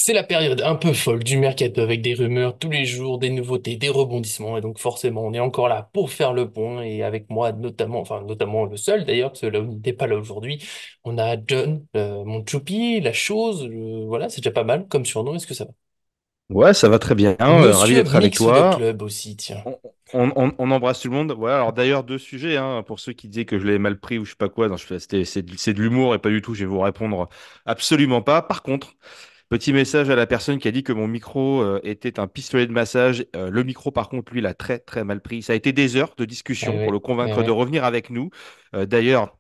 C'est la période un peu folle du mercato avec des rumeurs tous les jours, des nouveautés, des rebondissements. Et donc forcément, on est encore là pour faire le point. Et avec moi, notamment, enfin notamment le seul d'ailleurs, parce que là, on n'était pas là aujourd'hui, on a John, mon choupi, la chose. Voilà, c'est déjà pas mal comme surnom. Est-ce que ça va? Ouais, ça va très bien. Ravi Monsieur d'être avec Mix le toi. club aussi, tiens. On embrasse tout le monde. Ouais, alors d'ailleurs, deux sujets, hein, pour ceux qui disaient que je l'avais mal pris ou je sais pas quoi. Non, c'est de l'humour et pas du tout. Je vais vous répondre absolument pas. Par contre, petit message à la personne qui a dit que mon micro était un pistolet de massage. Le micro, par contre, lui, il a très très mal pris. Ça a été des heures de Eh discussion pour le ouais, eh convaincre de ouais. revenir avec nous. D'ailleurs,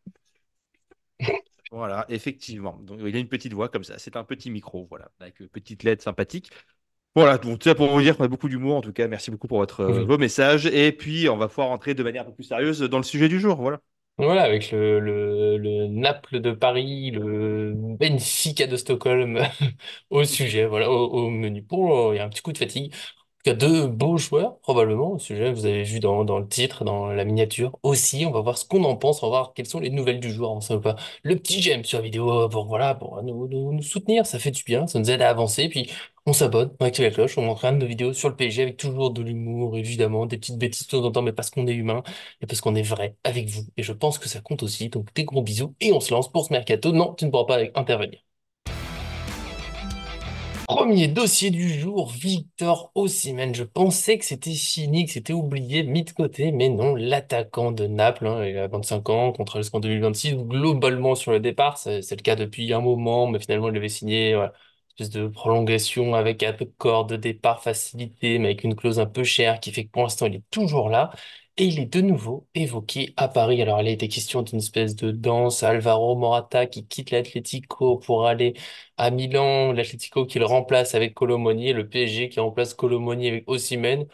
voilà, effectivement. Donc, il a une petite voix comme ça. C'est un petit micro, voilà, avec une petite LED sympathique. Voilà, donc tout ça pour vous dire qu'on a beaucoup d'humour en tout cas. Merci beaucoup pour Oui. vos messages. Et puis, on va pouvoir entrer de manière un peu plus sérieuse dans le sujet du jour. Voilà. Voilà, avec le Naples de Paris, le Benfica de Stockholm au sujet, voilà, au menu. Bon, il y a un petit coup de fatigue. Il y a deux beaux joueurs, probablement, au sujet, vous avez vu dans le titre, dans la miniature. Aussi, on va voir ce qu'on en pense, on va voir quelles sont les nouvelles du jour, on sait pas. Le petit j'aime sur la vidéo pour, voilà, pour nous soutenir, ça fait du bien, ça nous aide à avancer, puis on s'abonne, on active la cloche, on montre un de nos vidéos sur le PSG avec toujours de l'humour, évidemment, des petites bêtises de temps en temps, mais parce qu'on est humain et parce qu'on est vrai avec vous. Et je pense que ça compte aussi, donc des gros bisous, et on se lance pour ce mercato. Non, tu ne pourras pas intervenir. Premier dossier du jour, Victor Osimhen. Je pensais que c'était fini, que c'était oublié, mis de côté, mais non, l'attaquant de Naples, hein, il a 25 ans, contrat jusqu'en 2026, globalement sur le départ, c'est le cas depuis un moment, mais finalement il avait signé, voilà, une espèce de prolongation avec un accord de départ facilité, mais avec une clause un peu chère, qui fait que pour l'instant il est toujours là. Et il est de nouveau évoqué à Paris. Alors, il a été question d'une espèce de danse, Alvaro Morata qui quitte l'Atlético pour aller à Milan, l'Atlético qui le remplace avec Colomoni, le PSG qui remplace Colomoni avec Osimhen.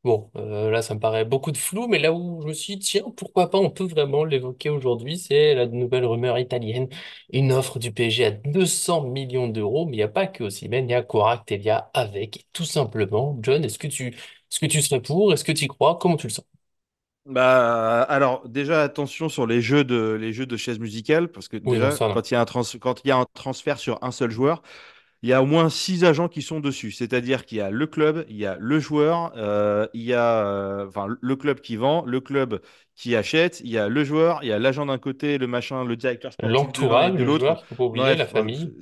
Bon, là, ça me paraît beaucoup de flou, mais là où je me suis dit, tiens, pourquoi pas, on peut vraiment l'évoquer aujourd'hui, c'est la nouvelle rumeur italienne, une offre du PSG à 200 millions d'euros, mais il n'y a pas que Osimhen, il y a Kvaratskhelia avec, tout simplement. John, est-ce que tu serais pour? Est-ce que tu y crois? Comment tu le sens? Bah, alors, déjà, attention sur les jeux de chaises musicales, parce que Oui, non, déjà, ça, non. quand il y a un transfert sur un seul joueur, il y a au moins six agents qui sont dessus. C'est-à-dire qu'il y a le club, il y a le joueur, il y a enfin, le club qui vend, le club qui achète, il y a le joueur, il y a l'agent d'un côté, le machin, le directeur sportif de l'un et L'entourage, de le l'autre. joueur, qu'il faut pas oublier, la Bref, famille.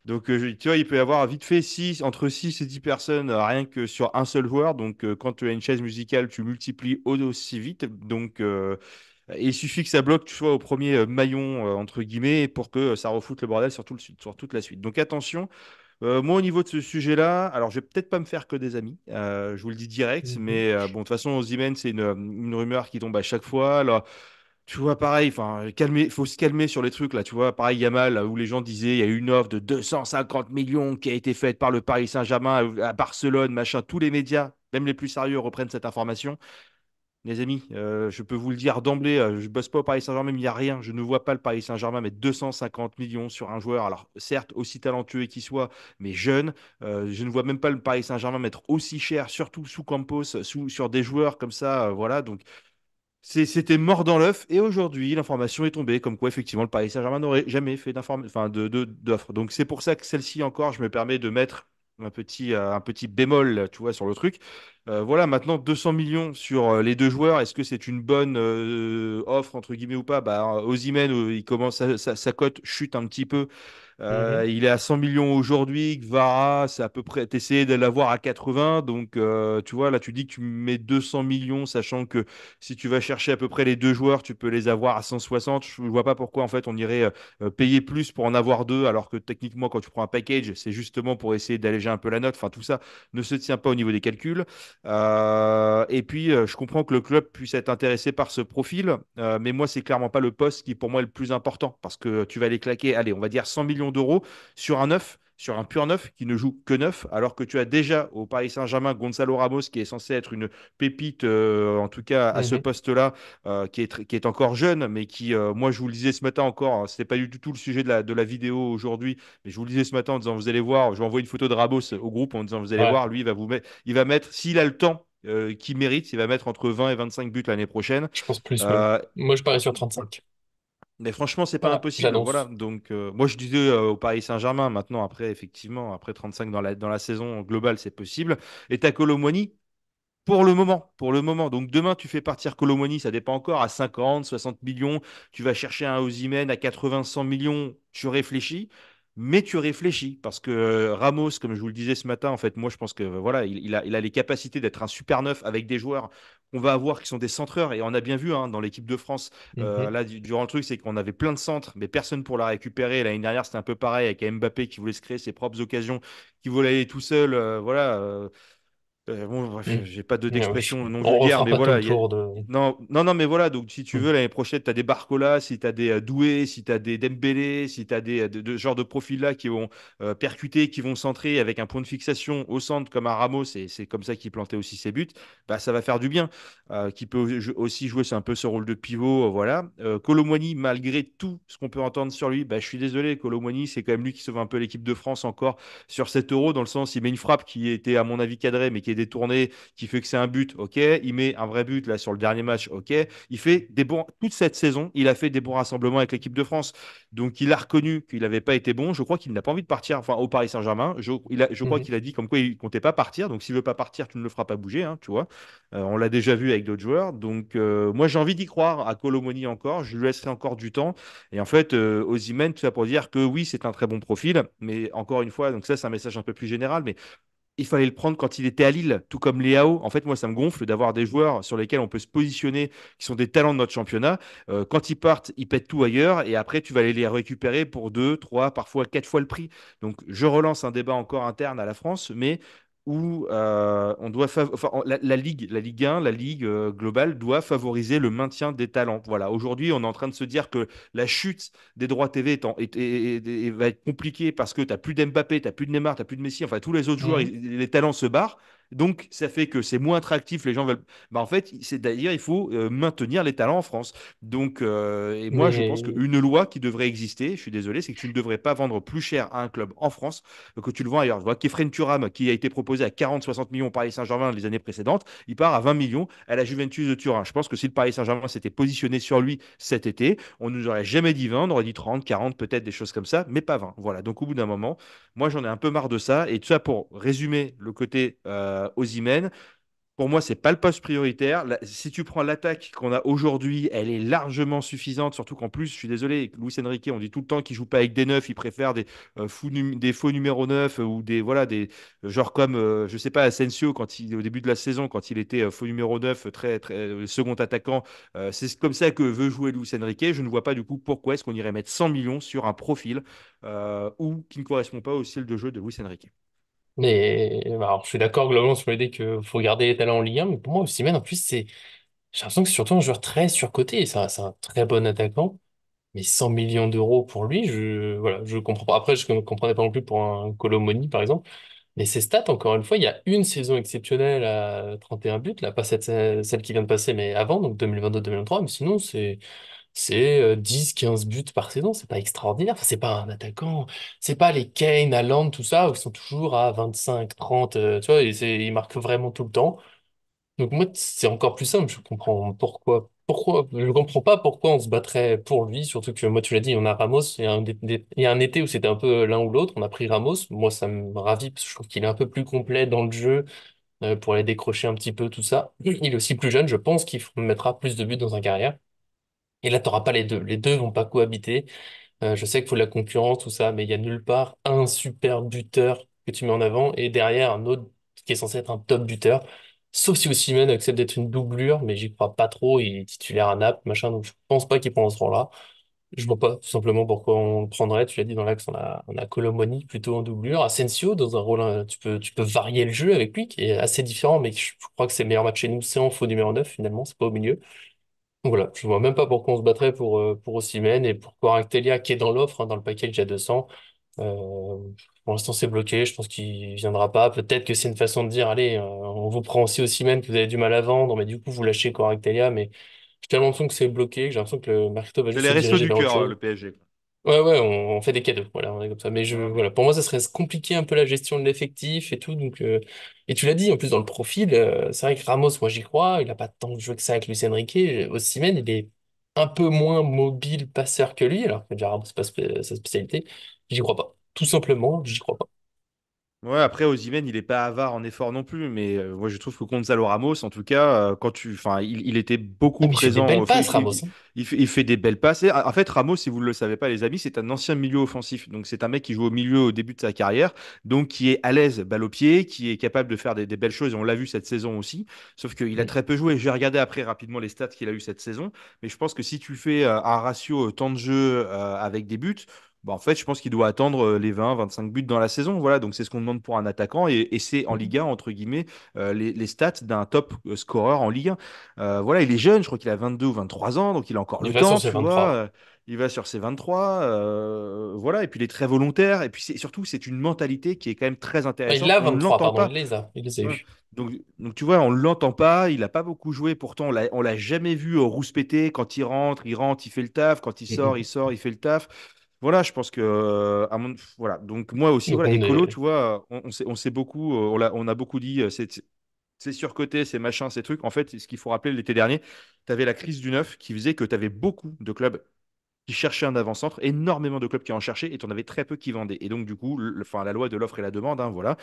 donc tu vois, il peut y avoir vite fait entre 6 et 10 personnes rien que sur un seul joueur. Donc quand tu as une chaise musicale, tu multiplies aussi vite. Donc et il suffit que ça bloque, tu vois, au premier maillon, entre guillemets, pour que ça refoute le bordel sur sur toute la suite. Donc attention. Moi, au niveau de ce sujet-là, alors je vais peut-être pas me faire que des amis, je vous le dis direct, Mhm. mais bon, de toute façon, Osimhen, c'est une rumeur qui tombe à chaque fois. Alors, tu vois, pareil, enfin, faut se calmer sur les trucs là. Tu vois, pareil, Yamal, là, où les gens disaient il y a eu une offre de 250 millions qui a été faite par le Paris Saint-Germain à Barcelone, machin. Tous les médias, même les plus sérieux, reprennent cette information. Les amis, je peux vous le dire d'emblée, je bosse pas au Paris Saint-Germain, mais il n'y a rien. Je ne vois pas le Paris Saint-Germain mettre 250 millions sur un joueur. Alors, certes, aussi talentueux qu'il soit, mais jeune. Je ne vois même pas le Paris Saint-Germain mettre aussi cher, surtout sous Campos, sur des joueurs comme ça. Voilà, donc c'était mort dans l'œuf. Et aujourd'hui, l'information est tombée comme quoi, effectivement, le Paris Saint-Germain n'aurait jamais fait enfin, d'offre. Donc, c'est pour ça que celle-ci encore, je me permets de mettre un petit bémol, tu vois, sur le truc. Voilà, maintenant 200 millions sur les deux joueurs. Est-ce que c'est une bonne offre, entre guillemets, ou pas? Bah, Osimhen, il commence, sa cote chute un petit peu. Mhm. Il est à 100 millions aujourd'hui. Gvara, c'est à peu près, t'essayais de l'avoir à 80. Donc, tu vois, là, tu dis que tu mets 200 millions, sachant que si tu vas chercher à peu près les deux joueurs, tu peux les avoir à 160. Je ne vois pas pourquoi, en fait, on irait payer plus pour en avoir deux, alors que techniquement, quand tu prends un package, c'est justement pour essayer d'alléger un peu la note. Enfin, tout ça ne se tient pas au niveau des calculs. Et puis, je comprends que le club puisse être intéressé par ce profil, mais moi, c'est clairement pas le poste qui, pour moi, est le plus important, parce que tu vas aller claquer, allez, on va dire 100 millions d'euros sur un neuf, sur un pur neuf qui ne joue que neuf, alors que tu as déjà au Paris Saint-Germain Gonzalo Ramos qui est censé être une pépite, en tout cas à ce Mhm. poste-là, qui est encore jeune, mais qui, moi je vous le disais ce matin encore, hein, c'était pas du tout le sujet de de la vidéo aujourd'hui, mais je vous le disais ce matin en disant vous allez voir, je vais envoyer une photo de Ramos au groupe en disant vous allez Ouais, voir, lui il va mettre, s'il a le temps qu'il mérite, il va mettre entre 20 et 25 buts l'année prochaine. je pense plus même. Euh, Moi, je parie sur 35. Mais franchement, c'est pas Voilà, impossible. Voilà. j'annonce. Donc, moi, je disais au Paris Saint-Germain, maintenant, après, effectivement, après 35 dans la saison globale, c'est possible. Et t'as Kolo Muani, pour le moment, pour le moment. Donc demain, tu fais partir Kolo Muani, ça dépend encore, à 50, 60 millions. Tu vas chercher un Osimhen à 80, 100 millions. Tu réfléchis, mais tu réfléchis parce que Ramos, comme je vous le disais ce matin, en fait, moi, je pense que voilà, il a les capacités d'être un super neuf avec des joueurs qu'on va avoir qui sont des centreurs. Et on a bien vu hein, dans l'équipe de France, Mhm, là, durant le truc, c'est qu'on avait plein de centres, mais personne pour la récupérer. L'année dernière, c'était un peu pareil avec Mbappé qui voulait se créer ses propres occasions, qui voulait aller tout seul. Voilà. Bon, bref, mhm. j'ai pas Ouais, oui, d'expression non on vulgaire, refera mais pas tout voilà. le tour de. Non, non, non, mais voilà. Donc, si tu Mhm, veux, l'année prochaine, tu as des Barcola, si tu as des Doué, si tu as des Dembélé, si tu as des de ce genre de profils-là qui vont percuter, qui vont centrer avec un point de fixation au centre comme un Ramos, et c'est comme ça qu'il plantait aussi ses buts, bah, ça va faire du bien. Qui peut aussi jouer c'est un peu ce rôle de pivot. Voilà. Kolo Muani, malgré tout ce qu'on peut entendre sur lui, bah, je suis désolé. Kolo Muani, c'est quand même lui qui sauve un peu l'équipe de France encore sur cet euro, dans le sens, il met une frappe qui était, à mon avis, cadrée, mais qui est détournée qui fait que c'est un but, ok. Il met un vrai but là sur le dernier match, ok. Il fait des bons toute cette saison, il a fait des bons rassemblements avec l'équipe de France. Donc il a reconnu qu'il n'avait pas été bon. Je crois qu'il n'a pas envie de partir, enfin au Paris Saint-Germain. Je crois mhm. qu'il a dit comme quoi il comptait pas partir. Donc s'il veut pas partir, tu ne le feras pas bouger, hein, tu vois. On l'a déjà vu avec d'autres joueurs. Donc moi j'ai envie d'y croire à Kolo Muani encore. Je lui laisserai encore du temps. Et en fait, Osimhen, tout ça pour dire que oui, c'est un très bon profil, mais encore une fois, donc ça c'est un message un peu plus général, mais il fallait le prendre quand il était à Lille, tout comme Léao. En fait, moi, ça me gonfle d'avoir des joueurs sur lesquels on peut se positionner, qui sont des talents de notre championnat. Quand ils partent, ils pètent tout ailleurs, et après, tu vas aller les récupérer pour deux, trois, parfois quatre fois le prix. Donc, je relance un débat encore interne à la France, mais où on doit enfin, la Ligue 1, la Ligue globale doit favoriser le maintien des talents. Voilà. Aujourd'hui, on est en train de se dire que la chute des droits TV va être compliquée parce que tu n'as plus d'Mbappé, tu n'as plus de Neymar, tu n'as plus de Messi, enfin tous les autres joueurs, Mhm. les talents se barrent. Donc ça fait que c'est moins attractif, les gens veulent. Bah, en fait, c'est d'ailleurs, il faut maintenir les talents en France. Donc, et moi, je pense Mais qu'une loi qui devrait exister, je suis désolé, c'est que tu ne devrais pas vendre plus cher à un club en France que tu le vends ailleurs. Je vois Kefren Turam, qui a été proposé à 40-60 millions au Paris Saint-Germain les années précédentes, il part à 20 millions à la Juventus de Turin. Je pense que si le Paris Saint-Germain s'était positionné sur lui cet été, on nous aurait jamais dit 20, on aurait dit 30, 40, peut-être des choses comme ça, mais pas 20. Voilà. Donc au bout d'un moment, moi j'en ai un peu marre de ça. Et tout ça pour résumer le côté Osimhen. Pour moi, c'est pas le poste prioritaire. Si tu prends l'attaque qu'on a aujourd'hui, elle est largement suffisante. Surtout qu'en plus, je suis désolé, Luis Enrique, on dit tout le temps qu'il joue pas avec des neufs, il préfère des faux numéros 9 ou des voilà des genre comme je sais pas Asensio au début de la saison quand il était faux numéro 9 très très second attaquant. C'est comme ça que veut jouer Luis Enrique. Je ne vois pas du coup pourquoi est-ce qu'on irait mettre 100 millions sur un profil ou qui ne correspond pas au style de jeu de Luis Enrique. alors, je suis d'accord globalement sur l'idée qu'il faut garder les talents en Ligue 1, mais pour moi, Osimhen, en plus, j'ai l'impression que c'est surtout un joueur très surcoté. C'est un très bon attaquant, mais 100 millions d'euros pour lui, voilà, je comprends pas. Après, je ne comprenais pas non plus pour un Kolo Muani, par exemple. Mais ses stats, encore une fois, il y a une saison exceptionnelle à 31 buts, là, pas celle qui vient de passer, mais avant, donc 2022-2023, mais sinon, c'est 10-15 buts par saison, c'est pas extraordinaire. Enfin, c'est pas un attaquant, c'est pas les Kane, Haaland, tout ça, où ils sont toujours à 25, 30, tu vois, ils marquent vraiment tout le temps. Donc moi, c'est encore plus simple, je comprends je comprends pas pourquoi on se battrait pour lui, surtout que moi, tu l'as dit, on a Ramos, il y a un été où c'était un peu l'un ou l'autre, on a pris Ramos, moi, ça me ravit, parce que je trouve qu'il est un peu plus complet dans le jeu, pour aller décrocher un petit peu tout ça. Il est aussi plus jeune, je pense qu'il mettra plus de buts dans sa carrière. Et là, t'auras pas les deux vont pas cohabiter. Je sais qu'il faut de la concurrence, tout ça, mais il y a nulle part un super buteur que tu mets en avant et derrière un autre qui est censé être un top buteur. Sauf si Osimhen accepte d'être une doublure, mais j'y crois pas trop. Il est titulaire à Naples, machin, donc je pense pas qu'il prend ce rôle-là. Je vois pas tout simplement pourquoi on le prendrait. Tu l'as dit dans l'axe, on a Kolo Muani plutôt en doublure. Asensio dans un rôle, tu peux varier le jeu avec lui, qui est assez différent, mais je crois que c'est le meilleur match chez nous, c'est en faux numéro 9 finalement, c'est pas au milieu. Donc voilà, je vois même pas pourquoi on se battrait pour Osimhen et pour Kvaratskhelia qui est dans l'offre, hein, dans le package à 200. Euh, pour l'instant, c'est bloqué. Je pense qu'il viendra pas. Peut-être que c'est une façon de dire, allez, on vous prend aussi Osimhen que vous avez du mal à vendre, mais du coup, vous lâchez Kvaratskhelia. Mais j'ai tellement l'impression que c'est bloqué que j'ai l'impression que le mercato va C'est juste les se restos diriger du vers autre cœur, chose. le PSG. Ouais, ouais, on fait des cadeaux. Voilà, on est comme ça. Mais Voilà. voilà, pour moi, ça serait compliqué un peu la gestion de l'effectif et tout. Donc, et tu l'as dit, en plus, dans le profil, c'est vrai que Ramos, moi, j'y crois. Il a pas tant de jeu que ça avec Luis Enrique. Osimhen, il est un peu moins mobile passeur que lui, alors que Jarab, c'est pas sa spécialité. J'y crois pas. Tout simplement, j'y crois pas. Ouais, après, Osimhen, il est pas avare en effort non plus, mais moi je trouve que Gonzalo Ramos, en tout cas, enfin, il était Ah, beaucoup mais il fait des présent. belles passes, Ramos, hein. Il fait des belles passes. Et, en fait, Ramos, si vous ne le savez pas, les amis, c'est un ancien milieu offensif. Donc, c'est un mec qui joue au milieu au début de sa carrière, donc qui est à l'aise, balle au pied, qui est capable de faire des belles choses. Et on l'a vu cette saison aussi. Sauf qu'il a Mm. très peu joué. J'ai regardé après rapidement les stats qu'il a eu cette saison, mais je pense que si tu fais un ratio temps de jeu avec des buts. Bah, en fait, je pense qu'il doit attendre les 20, 25 buts dans la saison. Voilà, donc c'est ce qu'on demande pour un attaquant. Et c'est en Ligue 1, entre guillemets, les stats d'un top scoreur en Ligue 1. Voilà, il est jeune, je crois qu'il a 22 ou 23 ans, donc il a encore Il le va sur temps, ses tu vois. 23. Il va sur ses 23. Voilà, et puis il est très volontaire. Et puis surtout, c'est une mentalité qui est quand même très Il intéressante. a On ne 23, l'entend pardon, pas. il les a Hein. eu. Donc, tu vois, on ne l'entend pas, il n'a pas beaucoup joué, pourtant on l'a jamais vu rouspéter. Quand il rentre, il fait le taf, quand Mm, il fait le taf. Voilà, je pense que voilà. Donc moi aussi, Donc voilà, on écolo, est. tu vois, on s'est beaucoup, on a beaucoup dit, c'est surcoté, c'est machin, ces trucs. En fait, ce qu'il faut rappeler l'été dernier, tu avais la crise du neuf qui faisait que tu avais beaucoup de clubs qui cherchaient un avant-centre, énormément de clubs qui en cherchaient, et tu en avais très peu qui vendaient. Et donc, du coup, enfin, la loi de l'offre et la demande, hein, voilà.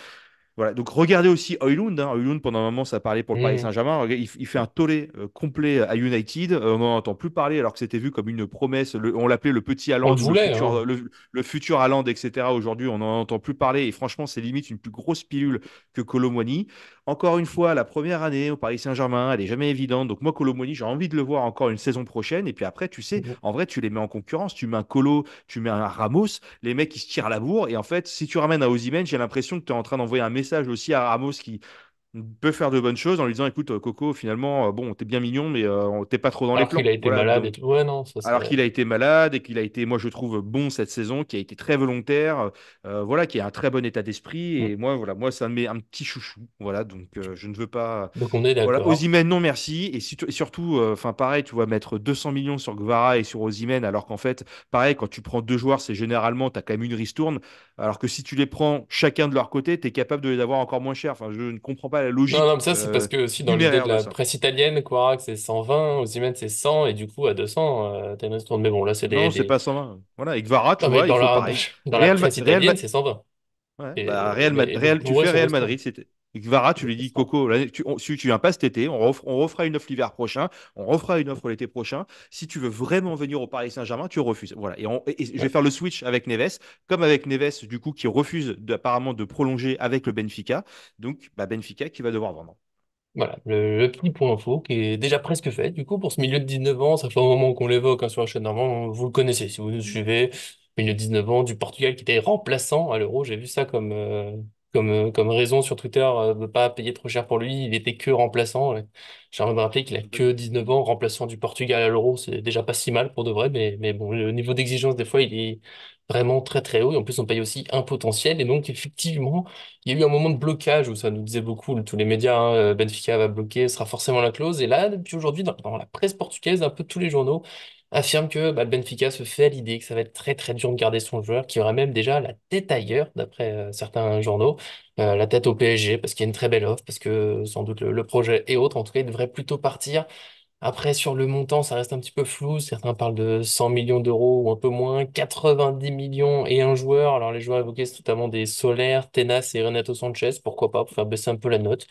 Voilà, donc regardez aussi Højlund. Hein. Højlund, pendant un moment, ça parlait pour le Paris Mm. Saint-Germain. Il fait un tollé complet à United. On n'en entend plus parler alors que c'était vu comme une promesse. On l'appelait le petit On Haaland le ou voulait, hein. le futur Haaland, etc. Aujourd'hui, on n'en entend plus parler. Et franchement, c'est limite une plus grosse pilule que Kolo Muani. Encore une fois, la première année au Paris Saint-Germain, elle est jamais évidente. Donc moi, Kolo Muani, j'ai envie de le voir encore une saison prochaine. Et puis après, tu sais, Mm. en vrai, tu les mets en concurrence. Tu mets un Kolo, tu mets un Ramos, les mecs qui se tirent la bourre. Et en fait, si tu ramènes à Osimhen, j'ai l'impression que tu es en train d'envoyer un message aussi à Ramos qui peut faire de bonnes choses en lui disant, écoute, Coco, finalement, bon, t'es bien mignon, mais t'es pas trop dans les Alors qu'il plans. a été Voilà, malade et donc tout. Ouais, non, ça alors c'est. qu'il a été malade et qu'il a été, moi je trouve, bon cette saison, qui a été très volontaire, voilà, qui a un très bon état d'esprit. Mm. Et moi, voilà, moi, ça me met un petit chouchou. Voilà, donc je ne veux pas. Donc on est Voilà, d'accord. Osimhen, non merci. Et surtout, enfin pareil, tu vas mettre 200 millions sur Gvara et sur Osimhen, alors qu'en fait, pareil, quand tu prends deux joueurs, c'est généralement, tu as quand même une ristourne. Alors que si tu les prends chacun de leur côté, tu es capable de les avoir encore moins cher. Enfin, je ne comprends pas la Non, non, logique mais ça c'est parce que aussi dans l'idée de numéraire de la ça. presse italienne, Quarak c'est 120, Osimhen c'est 100, et du coup à 200, t'as une ristourne. Mais bon, là c'est Non, c'est pas 120. Voilà, et Gvara, tu Non, mais vois, il dans faut pareil. dans la presse Real, italienne, c'est 120. Ouais, bah Et donc Tu pour eux, fais c'est une Real ristourne. Madrid, c'était. Gvara, tu Donc lui c'est dis, 100. Coco, si tu viens pas cet été, on refera une offre l'hiver prochain, on refera une offre l'été prochain. Si tu veux vraiment venir au Paris Saint-Germain, tu refuses. Voilà. Et je vais Ouais. faire le switch avec Neves, comme avec Neves, du coup, qui refuse apparemment de prolonger avec le Benfica. Donc, bah, Benfica qui va devoir vendre. Voilà, le petit point info qui est déjà presque fait. Du coup, pour ce milieu de 19 ans, ça fait un moment qu'on l'évoque hein, sur la chaîne normand, vous le connaissez si vous nous suivez. Milieu de 19 ans du Portugal qui était remplaçant à l'Euro. J'ai vu ça comme raison sur Twitter de pas payer trop cher pour lui. Il était que remplaçant. Ouais. J'ai envie de rappeler qu'il a que 19 ans, remplaçant du Portugal à l'Euro. C'est déjà pas si mal pour de vrai, mais bon, le niveau d'exigence, des fois, il est vraiment très très haut. Et en plus, on paye aussi un potentiel. Et donc, effectivement, il y a eu un moment de blocage où ça nous disait beaucoup, tous les médias, hein, Benfica va bloquer, ce sera forcément la clause. Et là, depuis aujourd'hui, dans la presse portugaise, un peu tous les journaux affirment que bah, le Benfica se fait à l'idée que ça va être très très dur de garder son joueur, qui aura même déjà la tête ailleurs, d'après certains journaux, la tête au PSG, parce qu'il y a une très belle offre, parce que sans doute le projet est autre. En tout cas, il devrait plutôt partir. Après, sur le montant, ça reste un petit peu flou. Certains parlent de 100 millions d'euros ou un peu moins, 90 millions et un joueur. Alors, les joueurs évoqués, c'est notamment des Soler, Tenas et Renato Sanchez. Pourquoi pas, pour faire baisser un peu la note.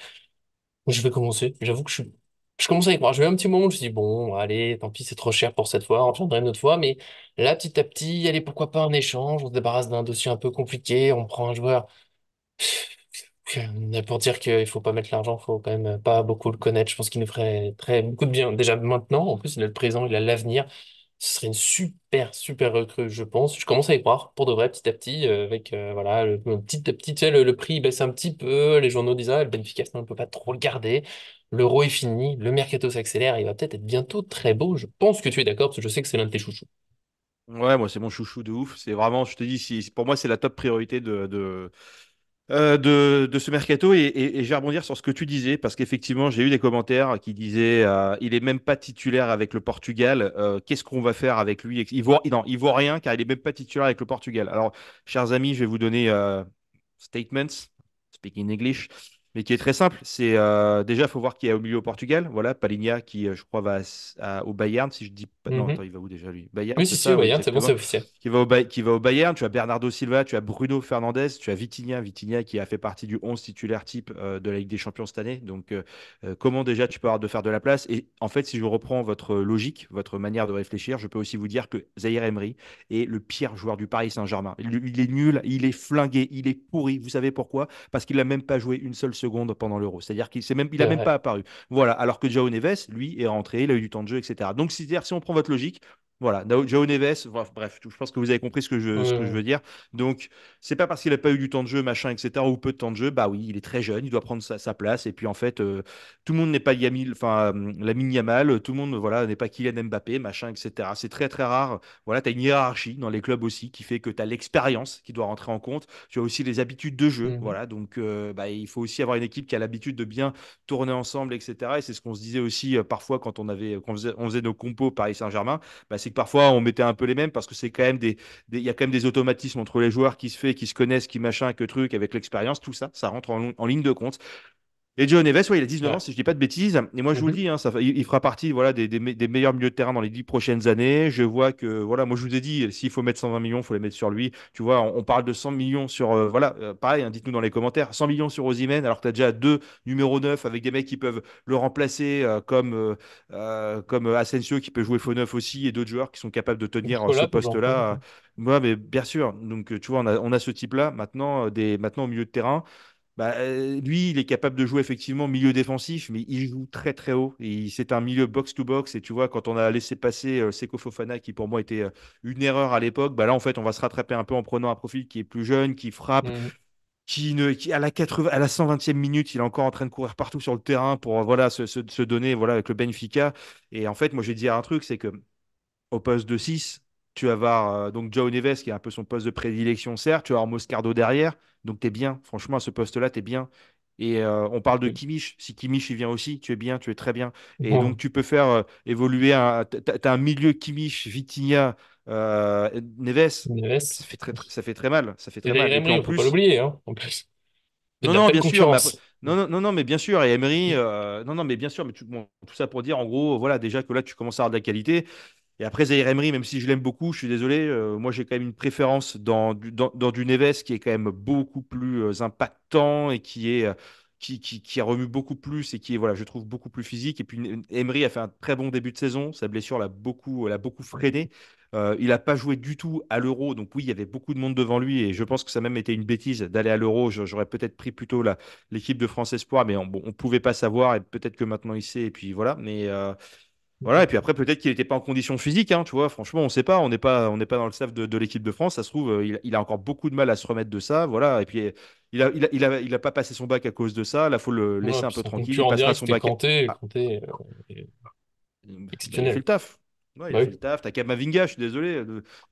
Je vais commencer. J'avoue que je commence à y croire. J'ai eu un petit moment où je me suis dit, bon, allez, tant pis, c'est trop cher pour cette fois, on reviendra une autre fois. Mais là, petit à petit, allez, pourquoi pas un échange? On se débarrasse d'un dossier un peu compliqué, on prend un joueur. Pour dire qu'il faut pas mettre l'argent, faut quand même pas beaucoup le connaître. Je pense qu'il nous ferait très beaucoup de bien. Déjà maintenant, en plus, il a le présent, il a l'avenir. Ce serait une super, super recrue, je pense. Je commence à y croire, pour de vrai, petit à petit, avec voilà, petit à petit, tu sais, le prix il baisse un petit peu. Les journaux disent, ah, le Benfica, ça, on ne peut pas trop le garder. L'euro est fini, le mercato s'accélère, il va peut-être être bientôt très beau. Je pense que tu es d'accord, parce que je sais que c'est l'un de tes chouchous. Ouais, moi, c'est mon chouchou de ouf. C'est vraiment, je te dis, pour moi, c'est la top priorité de ce mercato. Et je vais rebondir sur ce que tu disais, parce qu'effectivement, j'ai eu des commentaires qui disaient il est même pas titulaire avec le Portugal. Qu'est-ce qu'on va faire avec lui? Non, il vaut rien car il est même pas titulaire avec le Portugal. Alors, chers amis, je vais vous donner statements, speaking English. mais qui est très simple. C'est déjà, il faut voir qui est au milieu au Portugal. Voilà, Palhinha qui, je crois, va au Bayern, si je dis pas. Non, attends, Mhm. il va où déjà lui? Bayern, Oui, c'est si, si, ça, oui, Bayern, c'est bon, c'est exactement. officiel. Qui va au Bayern. Tu as Bernardo Silva, tu as Bruno Fernandes, tu as Vitinha qui a fait partie du 11 titulaire type de la Ligue des Champions cette année. Donc, comment déjà tu peux avoir de faire de la place? Et en fait, si je reprends votre logique, votre manière de réfléchir, je peux aussi vous dire que Zahir Emery est le pire joueur du Paris Saint-Germain. Il est nul, il est flingué, il est pourri. Vous savez pourquoi? Parce qu'il n'a même pas joué une seule seconde pendant l'Euro. C'est-à-dire il a C'est même pas vrai. apparu. Voilà. Alors que João Neves, lui, est rentré, il a eu du temps de jeu, etc. Donc, c'est-à-dire, si on prend votre logique, voilà, João Neves, bref, je pense que vous avez compris ce que je Euh, veux dire. Donc, c'est pas parce qu'il n'a pas eu du temps de jeu, machin, etc., ou peu de temps de jeu, bah oui, il est très jeune, il doit prendre sa place. Et puis, en fait, tout le monde n'est pas Yamil, enfin, Lamine Yamal, tout le monde, voilà, n'est pas Kylian Mbappé, machin, etc. C'est très, très rare. Voilà, tu as une hiérarchie dans les clubs aussi qui fait que tu as l'expérience qui doit rentrer en compte. Tu as aussi les habitudes de jeu. mhm. Voilà, donc bah, il faut aussi avoir une équipe qui a l'habitude de bien tourner ensemble, etc. Et c'est ce qu'on se disait aussi parfois quand on faisait nos compos Paris Saint-Germain, bah, c'est que parfois on mettait un peu les mêmes parce que c'est quand même il y a quand même des automatismes entre les joueurs qui se fait, qui se connaissent, qui machin, que truc, avec l'expérience, tout ça, ça rentre en ligne de compte. Et Joe Neves, ouais, il a 19 ans, Ouais. si je dis pas de bêtises. Et moi, je vous le Mhm. dis, hein, il fera partie voilà, des meilleurs milieux de terrain dans les 10 prochaines années. Je vois que, voilà, moi, je vous ai dit, s'il faut mettre 120 millions, il faut les mettre sur lui. Tu vois, on parle de 100 millions sur. Voilà, pareil, hein, dites-nous dans les commentaires, 100 millions sur Osimhen, alors que tu as déjà deux numéro 9 avec des mecs qui peuvent le remplacer, comme Asensio qui peut jouer faux neuf aussi, et d'autres joueurs qui sont capables de tenir ce Nicolas peut jouer en faux. poste-là. Ouais, mais bien sûr. Donc, tu vois, on a ce type-là maintenant, maintenant au milieu de terrain. Bah, lui, il est capable de jouer effectivement milieu défensif, mais il joue très très haut. Et c'est un milieu box-to-box. Et tu vois, quand on a laissé passer Seko Fofana, qui pour moi était une erreur à l'époque, bah là, en fait, on va se rattraper un peu en prenant un profil qui est plus jeune, qui frappe, Mhm. qui à la 80, à la 120e minute, il est encore en train de courir partout sur le terrain pour voilà, se donner voilà, avec le Benfica. Et en fait, moi, je vais te dire un truc, c'est que au poste de 6, tu vas avoir donc João Neves qui est un peu son poste de prédilection, certes. Tu vas avoir Moscardo derrière. Donc tu es bien. Franchement, à ce poste-là, tu es bien. Et on parle de Kimmich. Si Kimmich il vient aussi, tu es bien, tu es très bien. Et donc Mhm. tu peux faire évoluer un. T'as un milieu Kimmich, Vitinha, Neves. Neves. Ça fait très mal. Ça fait Et très Zaïre mal. Et puis Emery, en il faut pas plus, l'oublier, hein, en plus. C'est de non, la non, belle bien sûr, mais après, concurrence. non, mais bien sûr, et Emery, non, non, mais bien sûr, mais bon, tout ça pour dire, en gros, voilà, déjà que là, tu commences à avoir de la qualité. Et après, Zaïre Emery, même si je l'aime beaucoup, je suis désolé, moi j'ai quand même une préférence dans du Neves qui est quand même beaucoup plus impactant et qui remue beaucoup plus et qui est, voilà, je trouve, beaucoup plus physique. Et puis Emery a fait un très bon début de saison, sa blessure l'a beaucoup freiné. Il n'a pas joué du tout à l'Euro, donc oui, il y avait beaucoup de monde devant lui et je pense que ça a même été une bêtise d'aller à l'Euro. J'aurais peut-être pris plutôt l'équipe de France Espoir, mais bon, on pouvait pas savoir et peut-être que maintenant il sait et puis voilà. Mais voilà, et puis après, peut-être qu'il n'était pas en condition physique, hein, tu vois. Franchement, on ne sait pas. On n'est pas dans le staff de l'équipe de France. Ça se trouve, il a encore beaucoup de mal à se remettre de ça. Voilà. Et puis, il a pas passé son bac à cause de ça. Là, faut le Ouais, laisser un puis peu son tranquille. Il concurrent passera direct, son c'était bac. Kanté. Et Ah, Kanté est bah, il a fait le exceptionnel. taf. Ouais, il a Bah fait oui. le taf. T'as Kamavinga, je suis désolé.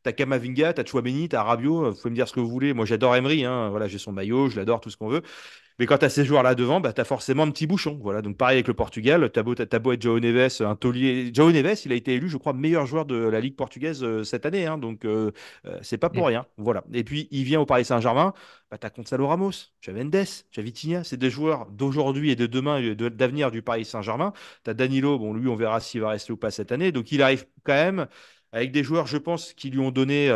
T'as Kamavinga, t'as Chouameni, t'as Rabiot. Vous pouvez me dire ce que vous voulez. Moi, j'adore Emery, hein. Voilà, j'ai son maillot, je l'adore, tout ce qu'on veut. Mais quand tu as ces joueurs-là devant, bah, tu as forcément un petit bouchon. Voilà. Donc pareil avec le Portugal, t'as beau être João Neves, un taulier. João Neves, il a été élu, je crois, meilleur joueur de la Ligue portugaise cette année. Hein. Donc c'est pas pour Mm. rien. Voilà. Et puis il vient au Paris Saint-Germain, bah, tu as Gonzalo Ramos, tu as Mendes, tu as Vitinha. C'est des joueurs d'aujourd'hui et de demain, et d'avenir du Paris Saint-Germain. Tu as Danilo, bon lui on verra s'il va rester ou pas cette année. Donc il arrive quand même avec des joueurs, je pense, qui lui ont donné,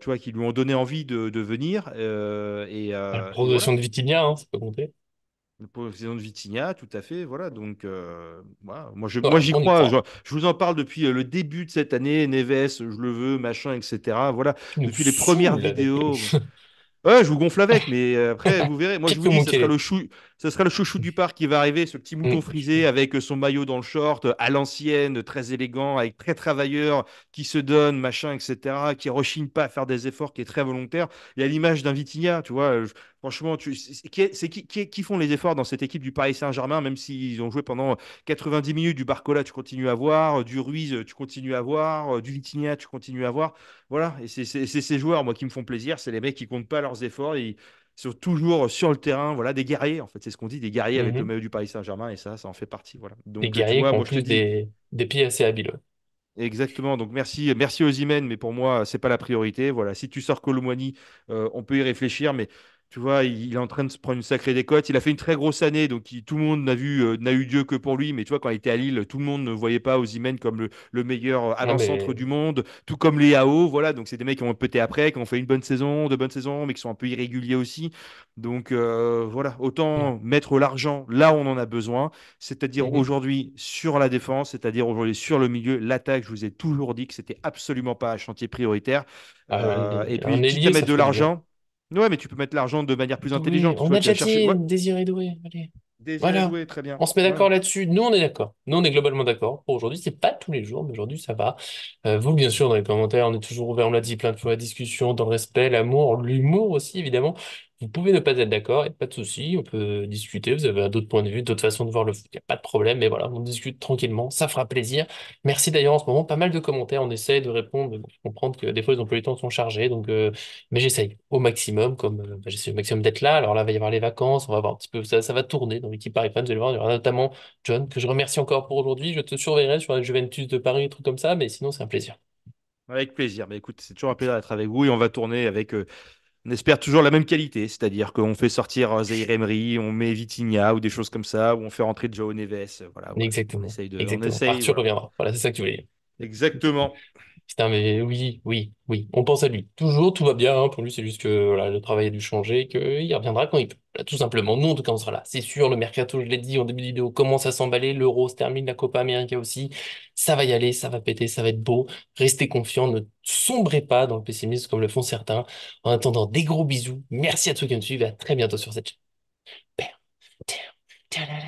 tu vois, qui lui ont donné envie de venir. La Et progression voilà. de Vitinha, hein, ça peut compter. Le président de Vitinha, tout à fait, voilà. Donc, voilà. Moi, Ouais, j'y on y crois. croit. Je vous en parle depuis le début de cette année. Neves, je le veux, machin, etc. Voilà. Tu nous Depuis les premières saoules avec le... vidéos. Ouais, je vous gonfle avec, mais après, vous verrez. Moi, je Pire vous que dis, Mukele. ça sera le chouchou du parc qui va arriver, ce petit mouton Mm. frisé avec son maillot dans le short, à l'ancienne, très élégant, avec très travailleur, qui se donne, machin, etc., qui rechigne pas à faire des efforts, qui est très volontaire. Il y a l'image d'un Vitinha, tu vois. Franchement, qui font les efforts dans cette équipe du Paris Saint-Germain, même s'ils ont joué pendant 90 minutes, du Barcola, tu continues à voir, du Ruiz, tu continues à voir, du Vitinha, tu continues à voir. Voilà, et c'est ces joueurs, moi, qui me font plaisir. C'est les mecs qui comptent pas leurs efforts. Ils sont toujours sur le terrain. Voilà, des guerriers, en fait. C'est ce qu'on dit, des guerriers avec le Mhm. maillot du Paris Saint-Germain. Et ça en fait partie. Voilà. Des Donc, tu guerriers vois, qui ont en moi, je te plus dis des pieds assez habiles. Ouais. exactement. Donc, merci aux Imen, mais pour moi, c'est pas la priorité. Voilà, si tu sors Colomwani, on peut y réfléchir. Mais Tu vois, il est en train de se prendre une sacrée décote. Il a fait une très grosse année, donc tout le monde n'a eu Dieu que pour lui. Mais tu vois, quand il était à Lille, tout le monde ne voyait pas Osimhen comme le meilleur Non, avant-centre mais, du monde, tout comme les AO. Voilà, donc c'est des mecs qui ont pété après, qui ont fait une bonne saison, deux bonnes saisons, mais qui sont un peu irréguliers aussi. Donc voilà, mm, autant mettre l'argent là où on en a besoin, c'est-à-dire mhm. aujourd'hui sur la défense, c'est-à-dire aujourd'hui sur le milieu, l'attaque. Je vous ai toujours dit que c'était absolument pas un chantier prioritaire. Ah, Et un puis, quitte à ailier, ça mettre de ferait du bien. l'argent. Ouais, mais tu peux mettre l'argent de manière plus Doué, intelligente. Tu on vois, a tu vas déjà chercher. dit Ouais, Désiré Doué. Allez. Désiré Voilà. Doué, très bien. On se met Ouais. d'accord là-dessus. Nous, on est d'accord. Nous, on est globalement d'accord. Pour aujourd'hui, c'est pas tous les jours, mais aujourd'hui, ça va. Vous, bien sûr, dans les commentaires, on est toujours ouvert, on l'a dit plein de fois, la discussion, dans le respect, l'amour, l'humour aussi, évidemment. Vous pouvez ne pas être d'accord, il n'y a pas de souci, on peut discuter, vous avez d'autres points de vue, d'autres façons de voir le foot, il n'y a pas de problème, mais voilà, on discute tranquillement, ça fera plaisir. Merci d'ailleurs en ce moment, pas mal de commentaires, on essaie de répondre, de comprendre que des fois, ils ont pas eu le temps, ils sont chargés, donc, mais j'essaye au maximum, comme j'essaie au maximum d'être là. Alors là, il va y avoir les vacances, on va voir un petit peu, ça va tourner dans l'équipe Paris Fans, vous allez voir, il y aura notamment John, que je remercie encore pour aujourd'hui, je te surveillerai sur la Juventus de Paris, des trucs comme ça, mais sinon, c'est un plaisir. Avec plaisir. Mais écoute, c'est toujours un plaisir d'être avec vous et on va tourner avec, on espère toujours la même qualité, c'est-à-dire qu'on fait sortir Zaïre Emery, on met Vitinha ou des choses comme ça, ou on fait rentrer Joao Neves. Voilà, voilà. Exactement, On exactement. essaye, Arthur voilà. reviendra, voilà, c'est ça que tu voulais dire. Exactement. Putain, mais oui, oui, oui, on pense à lui. Toujours, tout va bien, hein. Pour lui, c'est juste que voilà, le travail a dû changer, qu'il reviendra quand il peut. Voilà, tout simplement. Nous, en tout cas, on sera là. C'est sûr, le mercato, je l'ai dit en début de vidéo, commence à s'emballer. L'Euro se termine, la Copa América aussi. Ça va y aller, ça va péter, ça va être beau. Restez confiants, ne sombrez pas dans le pessimisme comme le font certains. En attendant, des gros bisous. Merci à tous qui nous suivent et à très bientôt sur cette chaîne.